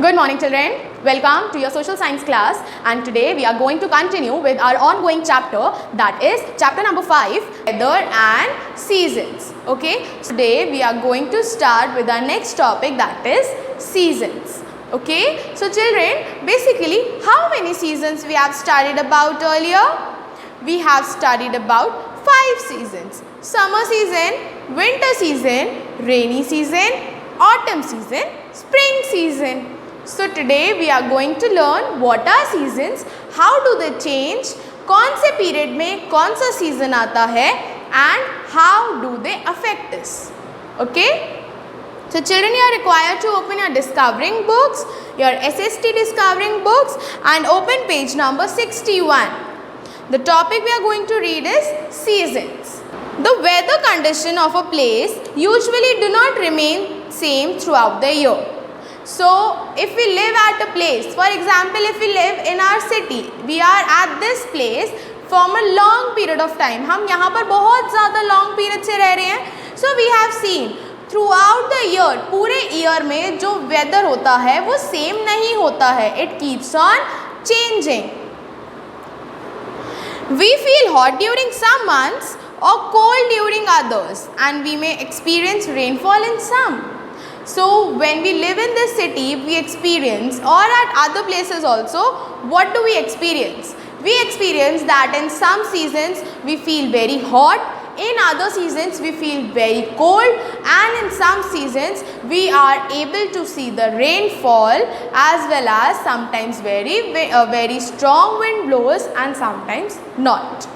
Good morning children, welcome to your social science class, and today we are going to continue with our ongoing chapter, that is chapter number 5, weather and seasons. Okay, today we are going to start with our next topic, that is seasons. Okay, so children, basically how many seasons we have studied about earlier? We have studied about 5 seasons: summer season, winter season, rainy season, autumn season, spring season. So today we are going to learn what are seasons, how do they change, कौन से period में कौन सा season आता है, and how do they affect us. Okay? So children, you are required to open your discovering books, your SST discovering books, and open page number 61. The topic we are going to read is seasons. The weather condition of a place usually do not remain same throughout the year. So if we live at a place, for example if we live in our city, we are at this place from a long period of time, हम यहाँ पर बहुत ज़्यादा long period से रह रहे हैं. So we have seen throughout the year, पूरे year में जो weather होता है वो same नहीं होता है, it keeps on changing. We feel hot during some months or cold during others, and we may experience rainfall in some. So when we live in this city, we experience, or at other places also, what do we experience? We experience that in some seasons we feel very hot, in other seasons we feel very cold, and in some seasons we are able to see the rainfall, as well as sometimes very strong wind blows and sometimes not.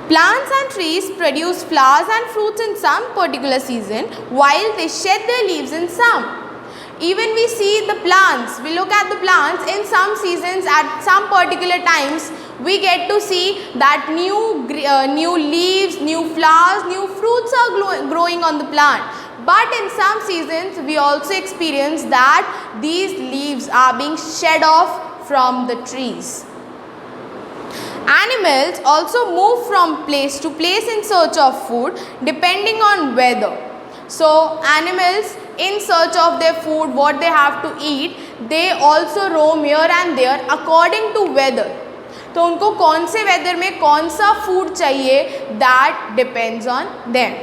Plants and trees produce flowers and fruits in some particular season, while they shed their leaves in some. Even we see the plants, we look at the plants in some seasons, at some particular times we get to see that new leaves, new flowers, new fruits are growing on the plant. But in some seasons we also experience that these leaves are being shed off from the trees. Animals also move from place to place in search of food depending on weather. So animals, in search of their food, what they have to eat, they also roam here and there according to weather. तो उनको कौन से weather में कौन सा food चाहिए, that depends on them.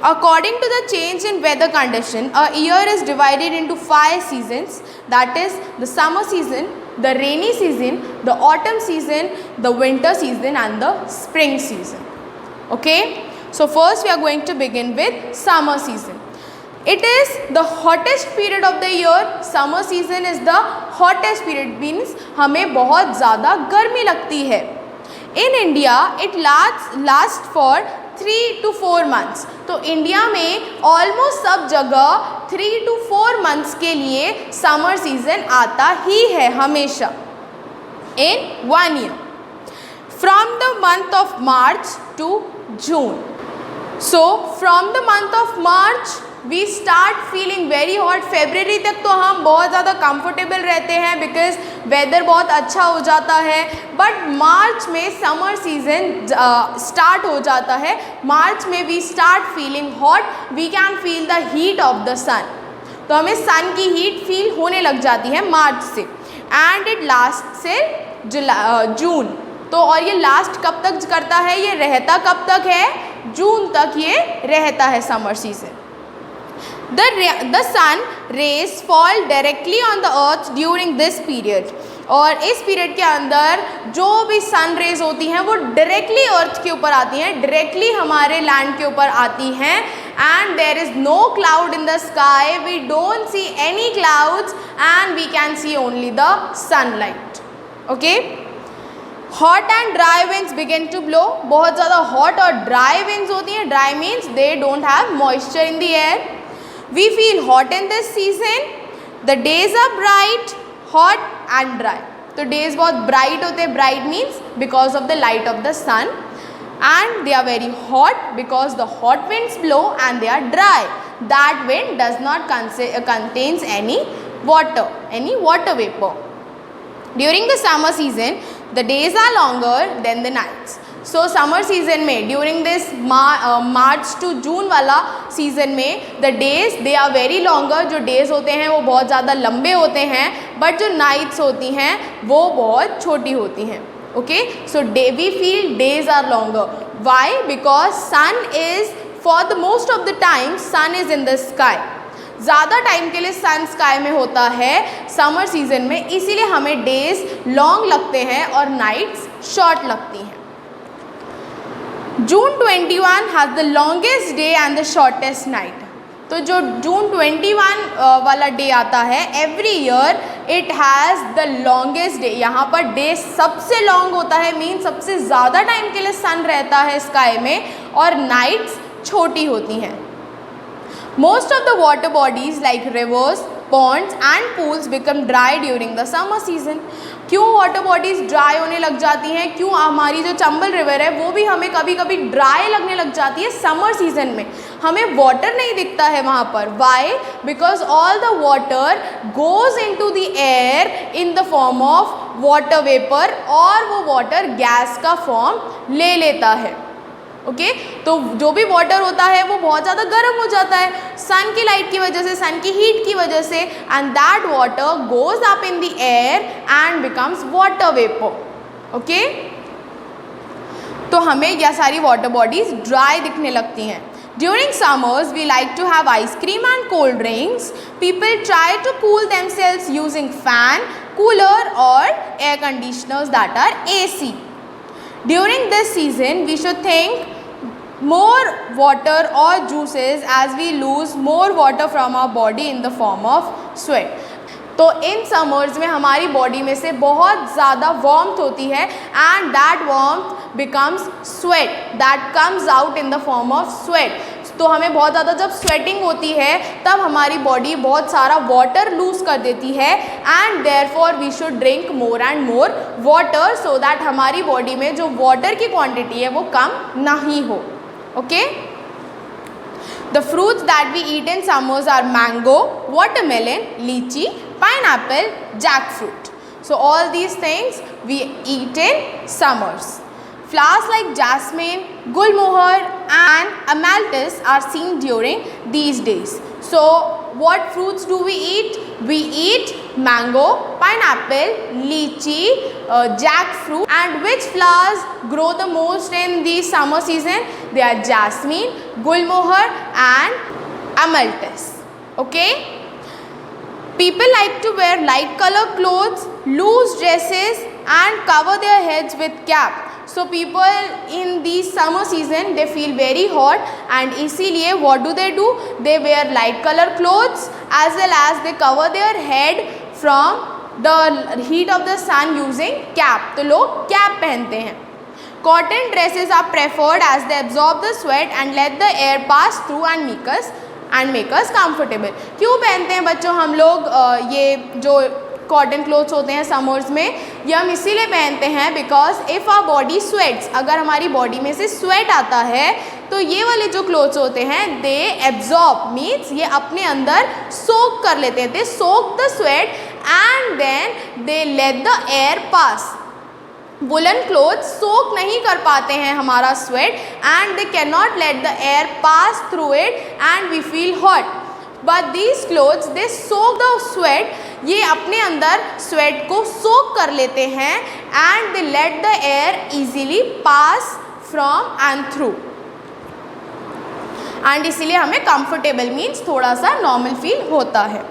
According to the change in weather condition, a year is divided into 5 seasons, that is the summer season, the rainy season, the autumn season, the winter season, and the spring season. Okay? So first we are going to begin with summer season. It is the hottest period of the year. Summer season is the hottest period, means हमें बहुत ज़्यादा गर्मी लगती है. In India, it lasts for 3 to 4 months. तो India में almost सब जगह 3 to 4 months के लिए समर सीजन आता ही है हमेशा in 1 year, from the month of March to June. So from the month of March we start feeling very hot. February तक तो हम बहुत ज़्यादा comfortable रहते हैं because weather बहुत अच्छा हो जाता है, but March में summer season start हो जाता है. March में we start feeling hot, we can feel the heat of the sun. तो हमें sun की heat feel होने लग जाती है March से, and it lasts till June. तो और ये लास्ट कब तक करता है, ये रहता कब तक है, जून तक ये रहता है summer season. The sun rays fall directly on the earth during this period. और इस पीरियड के अंदर जो भी सन रेज होती हैं वो डायरेक्टली अर्थ के ऊपर आती हैं, डायरेक्टली हमारे लैंड के ऊपर आती हैं. And there is no cloud in the sky, we don't see any clouds, and we can see only the sunlight. Okay. Hot and dry winds begin to blow. बहुत ज़्यादा हॉट और dry winds होती हैं. Dry means they don't have moisture in the air. We feel hot in this season. The days are bright, hot and dry. तो days बहुत bright होते हैं. Bright means because of the light of the sun, and they are very hot because the hot winds blow, and they are dry. That wind does not contains any water vapor. During the summer season, the days are longer than the nights. So summer season में during this March to June वाला season में the days they are very longer, जो days होते हैं वो बहुत ज़्यादा लंबे होते हैं, बट जो नाइट्स होती हैं वो बहुत छोटी होती हैं. Okay, so day we feel days are longer. Why? Because sun is for the most of the time sun is in the sky. ज़्यादा टाइम के लिए सन स्काई में होता है समर सीजन में, इसीलिए हमें डेज लॉन्ग लगते हैं और नाइट्स शॉर्ट लगती हैं. जून 21 has the longest day and the shortest night. तो जो जून 21 वाला डे आता है every year it has the longest day. यहाँ पर डे सबसे लॉन्ग होता है, मीन सबसे ज़्यादा टाइम के लिए सन रहता है स्काई में, और नाइट्स छोटी होती हैं. Most of the water bodies like reverse, ponds and pools become dry during the summer season. क्यों वाटर बॉडीज़ ड्राई होने लग जाती हैं? क्यों हमारी जो चंबल रिवर है वो भी हमें कभी कभी ड्राई लगने लग जाती है समर सीजन में? हमें वाटर नहीं दिखता है वहाँ पर. Why? Because all the water goes into the air in the form of water vapour, और वो वाटर गैस का फॉर्म ले लेता है. ओके, तो जो भी वाटर होता है वो बहुत ज़्यादा गर्म हो जाता है सन की लाइट की वजह से, सन की हीट की वजह से, and that water goes up in the air and becomes water vapour. Okay, तो हमें यह सारी वाटर बॉडीज़ ड्राई दिखने लगती हैं. During summers, we like to have ice cream and cold drinks. People try to cool themselves using fan, cooler or air conditioners, that are AC. During this season, we should think more water or juices as we lose more water from our body in the form of sweat. तो इन summers में हमारी body में से बहुत ज़्यादा warmth होती है, and that warmth becomes sweat, that comes out in the form of sweat. तो हमें बहुत ज़्यादा जब स्वेटिंग होती है तब हमारी बॉडी बहुत सारा वाटर लूज़ कर देती है, and therefore we should drink more and more water so that हमारी बॉडी में जो वाटर की क्वांटिटी है वो कम नहीं हो. Okay, the fruits that we eat in summers are mango, watermelon, lychee, pineapple, jackfruit. So all these things we eat in summers. Flowers like jasmine, gulmohar and amalthus are seen during these days. So what fruits do we eat? We eat mango, pineapple, lychee, jackfruit. And which flowers grow the most in the summer season? They are jasmine, gulmohar and amalthus. Okay? People like to wear light color clothes, loose dresses and cover their heads with cap. So people in the summer season they feel very hot, and इसीलिए what do? They wear light color clothes as well as they cover their head from the heat of the sun using cap. तो लोग cap पहनते हैं. Cotton dresses are preferred as they absorb the sweat and let the air pass through and make us comfortable. क्यों पहनते हैं बच्चों हम लोग ये जो कॉटन क्लोथ्स होते हैं समर्स में? ये हम इसीलिए पहनते हैं because if our body sweats, अगर हमारी बॉडी में से स्वेट आता है तो ये वाले जो क्लोथ्स होते हैं दे एब्जॉर्ब, मीन्स ये अपने अंदर सोक कर लेते हैं. They soak the sweat and then they let the air pass. Woollen clothes soak नहीं कर पाते हैं हमारा sweat, and they can not let the air pass through it and we feel hot. But these clothes they soak the sweat, ये अपने अंदर sweat को soak कर लेते हैं, and they let the air easily pass from and through, and इसीलिए हमें comfortable means थोड़ा सा नॉर्मल फील होता है.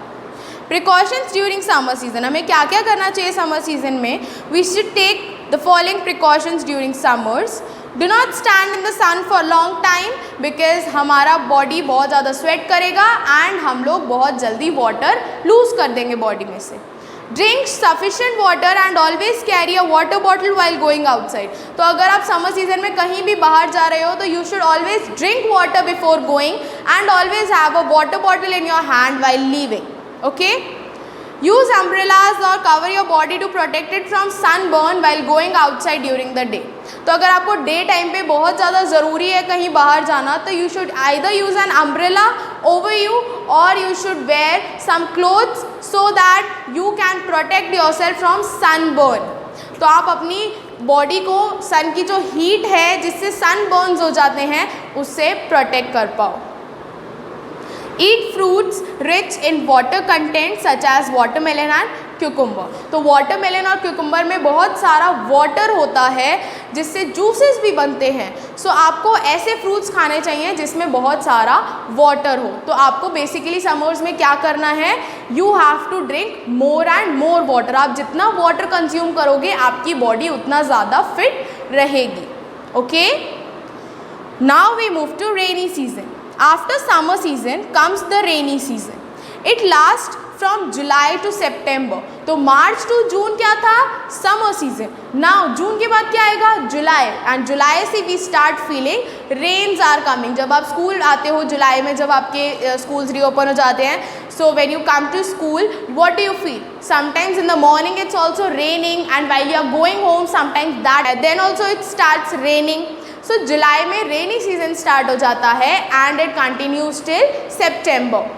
प्रिकॉशंस ड्यूरिंग समर सीजन, हमें क्या क्या करना चाहिए समर सीजन में? We should take the following precautions during summers. Do not stand in the sun for long time because हमारा बॉडी बहुत ज़्यादा स्वेट करेगा एंड हम लोग बहुत जल्दी वाटर लूज़ कर देंगे बॉडी में से. Drink sufficient water and always carry a water bottle while going outside. तो अगर आप समर सीजन में कहीं भी बाहर जा रहे हो तो you should always drink water before going and always have a water bottle in your hand while leaving. Okay, use umbrellas or cover your body to protect it from sunburn while going outside during the day. तो अगर आपको day time पे बहुत ज़्यादा ज़रूरी है कहीं बाहर जाना तो you should either use an umbrella over you or you should wear some clothes so that you can protect yourself from sunburn. तो आप अपनी बॉडी को सन की जो हीट है जिससे सन बर्न्स हो जाते हैं उससे प्रोटेक्ट कर पाओ। Eat fruits rich in water content such as watermelon and cucumber. तो वाटरमेलन और क्यूकम्बर में बहुत सारा वाटर होता है जिससे जूसेस भी बनते हैं। सो आपको ऐसे फ्रूट्स खाने चाहिए जिसमें बहुत सारा वाटर हो। तो आपको बेसिकली समर्स में क्या करना है, you have to drink more and more water. आप जितना वाटर कंज्यूम करोगे आपकी बॉडी उतना ज़्यादा फिट रहेगी। Okay, now we move to rainy season. After summer season comes the rainy season. It last from July to September. तो March to जून क्या था, समर सीजन। नाउ जून के बाद क्या आएगा, जुलाई, एंड जुलाई से we start feeling rains are coming. जब आप स्कूल आते हो जुलाई में, जब आपके स्कूल्स रीओपन हो जाते हैं, so when you come to school what do you feel, sometimes in the morning it's also raining and while you are going home sometimes that then also it starts raining. So July में rainy season start हो जाता है and it continues till September.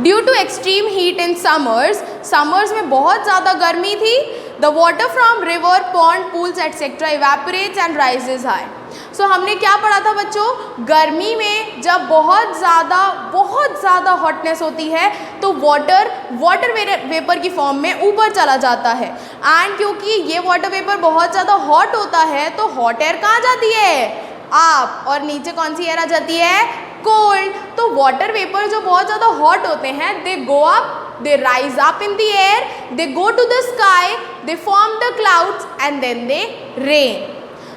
Due to extreme heat in summers में बहुत ज़्यादा गर्मी थी, the water from river pond pools etcetera evaporates and rises high. सो हमने क्या पढ़ा था बच्चों, गर्मी में जब बहुत ज़्यादा हॉटनेस होती है तो वाटर वेपर की फॉर्म में ऊपर चला जाता है। एंड क्योंकि ये वाटर वेपर बहुत ज़्यादा हॉट होता है तो हॉट एयर कहाँ जाती है, अप, और नीचे कौन सी एयर आ जाती है, कोल्ड। तो वाटर वेपर जो बहुत ज़्यादा हॉट होते हैं they go up, they rise up in the air, they go to the sky, they form the clouds and then they rain.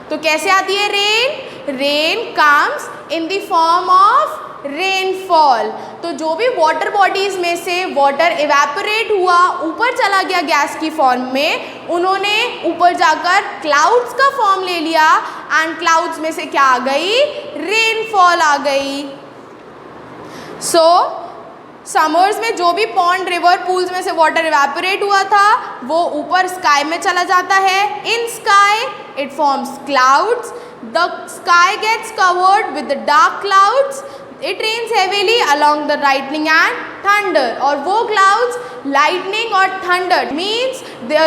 तो कैसे आती है rain, rain comes in the form of rainfall. तो जो भी water bodies में से water evaporate हुआ, ऊपर चला गया गैस की फॉर्म में, उन्होंने ऊपर जाकर क्लाउड्स का फॉर्म ले लिया एंड क्लाउड्स में से क्या आ गई, रेनफॉल आ गई। सो समर्स में जो भी पॉन्ड रिवर पूल्स में से वाटर इवेपोरेट हुआ था वो ऊपर स्काई में चला जाता है। In sky it forms clouds, the sky gets covered with the dark clouds, it rains heavily along the lightning and thunder. और वो क्लाउड्स लाइटनिंग और thunder means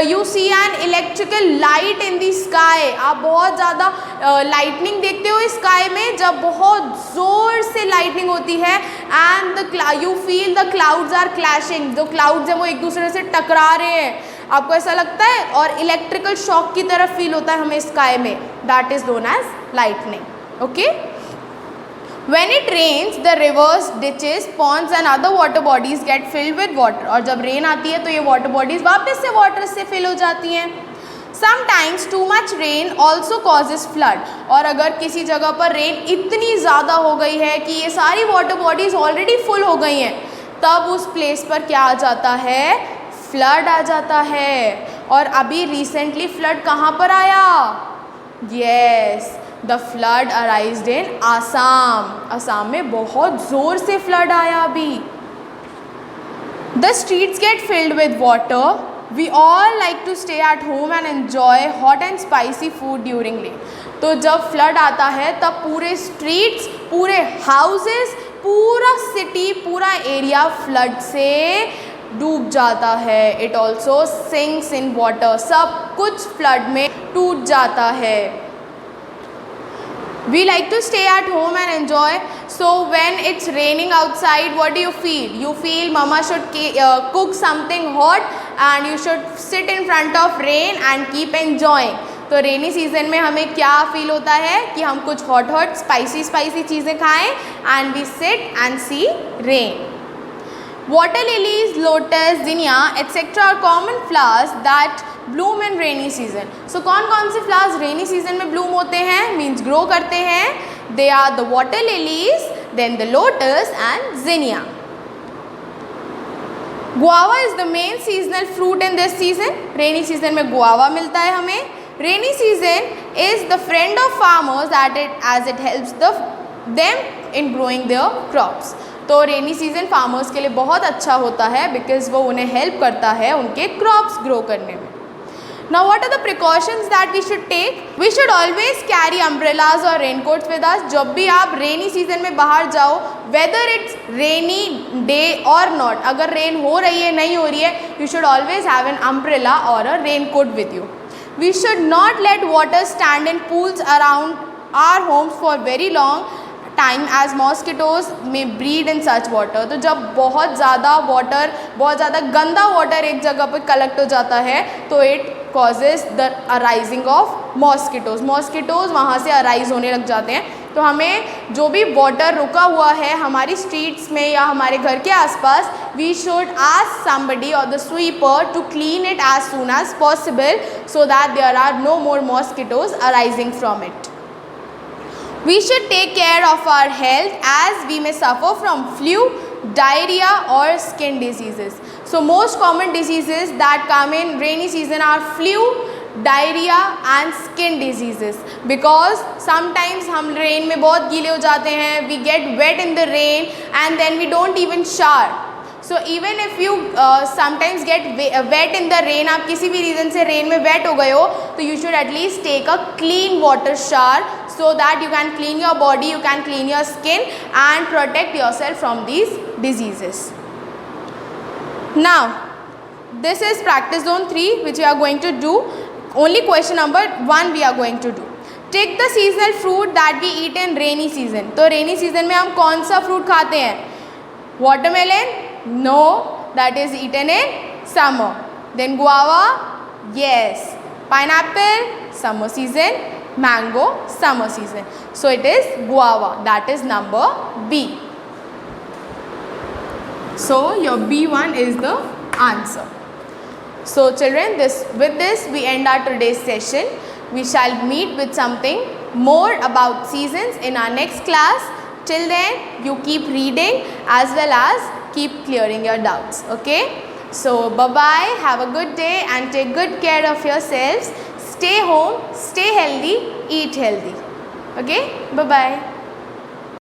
you see an electrical light in the sky. आप बहुत ज़्यादा lightning देखते हो sky में जब बहुत ज़ोर से लाइटनिंग होती है and you feel the clouds are clashing. जो क्लाउड्स हैं वो एक दूसरे से टकरा रहे हैं, आपको ऐसा लगता है, और इलेक्ट्रिकल शॉक की तरफ फील होता है हमें स्काई में, that is known as lightning. Okay, When it rains, the rivers, ditches, ponds and other water bodies get filled with water. और जब रेन आती है तो ये वाटर बॉडीज़ वापस से वाटर से फिल हो जाती हैं। Sometimes too much rain also causes flood. और अगर किसी जगह पर रेन इतनी ज़्यादा हो गई है कि ये सारी वाटर बॉडीज़ ऑलरेडी फुल हो गई हैं, तब उस प्लेस पर क्या आ जाता है, फ्लड आ जाता है। और अभी रिसेंटली फ्लड कहाँ पर आया, yes, the flood arised in Assam. Assam में बहुत ज़ोर से फ्लड आया अभी। The streets get filled with water, we all like to stay at home and enjoy hot and spicy food during rain. तो जब फ्लड आता है तब पूरे स्ट्रीट्स, पूरे हाउसेस, पूरा सिटी, पूरा एरिया फ्लड से डूब जाता है। It also sinks in water, सब कुछ फ्लड में टूट जाता है। We like to stay at home and enjoy. So when it's raining outside, what do you feel? You feel mama should cook something hot and you should sit in front of rain and keep enjoying. तो rainy season में हमें क्या feel होता है कि हम कुछ hot hot spicy चीज़ें खाएं and we sit and see rain. Water lilies, lotus, zinnia, etc. are common flowers that bloom in rainy season. So कौन कौन से flowers rainy season में bloom होते हैं, means grow करते हैं? They are the water lilies, then the lotus and zinnia. Guava is the main seasonal fruit in this season. Rainy season में guava मिलता है हमें. Rainy season is the friend of farmers as it helps them in growing their crops. तो rainy season farmers के लिए बहुत अच्छा होता है बिकॉज वो उन्हें हेल्प करता है उनके क्रॉप्स ग्रो करने में। Now what are the precautions that we should take? We should always carry umbrellas or raincoats with us. जब भी आप रेनी सीजन में बाहर जाओ, whether it's rainy day or not, अगर रेन हो रही है नहीं हो रही है, you should always have an umbrella or a raincoat with you. We should not let water stand in pools around our homes for very long time as mosquitoes may breed in such water. तो जब बहुत ज़्यादा गंदा water एक जगह पर collect हो जाता है तो it causes the arising of mosquitoes वहाँ से अराइज होने लग जाते हैं. तो हमें जो भी वाटर रुका हुआ है हमारी स्ट्रीट्स में या हमारे घर के आसपास, वी शुड आस्क समबडी और the sweeper to clean it as soon as possible so that there are no more mosquitoes arising from it. We should take care of our health as we may suffer from flu, diarrhea or skin diseases. So most common diseases that come in rainy season are flu, diarrhea and skin diseases. Because sometimes हम rain में बहुत गीले हो जाते हैं, we get wet in the rain and then we don't even shower. So even if you sometimes get wet in the rain, आप किसी भी reason से rain में wet हो गए हो तो you should at least take a clean water shower so that you can clean your body, you can clean your skin and protect yourself from these diseases. Now this is practice zone 3 which we are going to do. Only question number 1 we are going to do. Take the seasonal fruit that we eat in rainy season. तो rainy season में हम कौन सा fruit खाते हैं? Watermelon? No, that is eaten in summer. Then guava? Yes. Pineapple? Summer season. Mango? Summer season. So it is guava. That is number B. So your B1 is the answer. So children, with this we end our today's session. We shall meet with something more about seasons in our next class. Till then, you keep reading as well as keep clearing your doubts. Okay? So bye-bye. Have a good day and take good care of yourselves. Stay home, stay healthy, eat healthy. Okay? Bye-bye.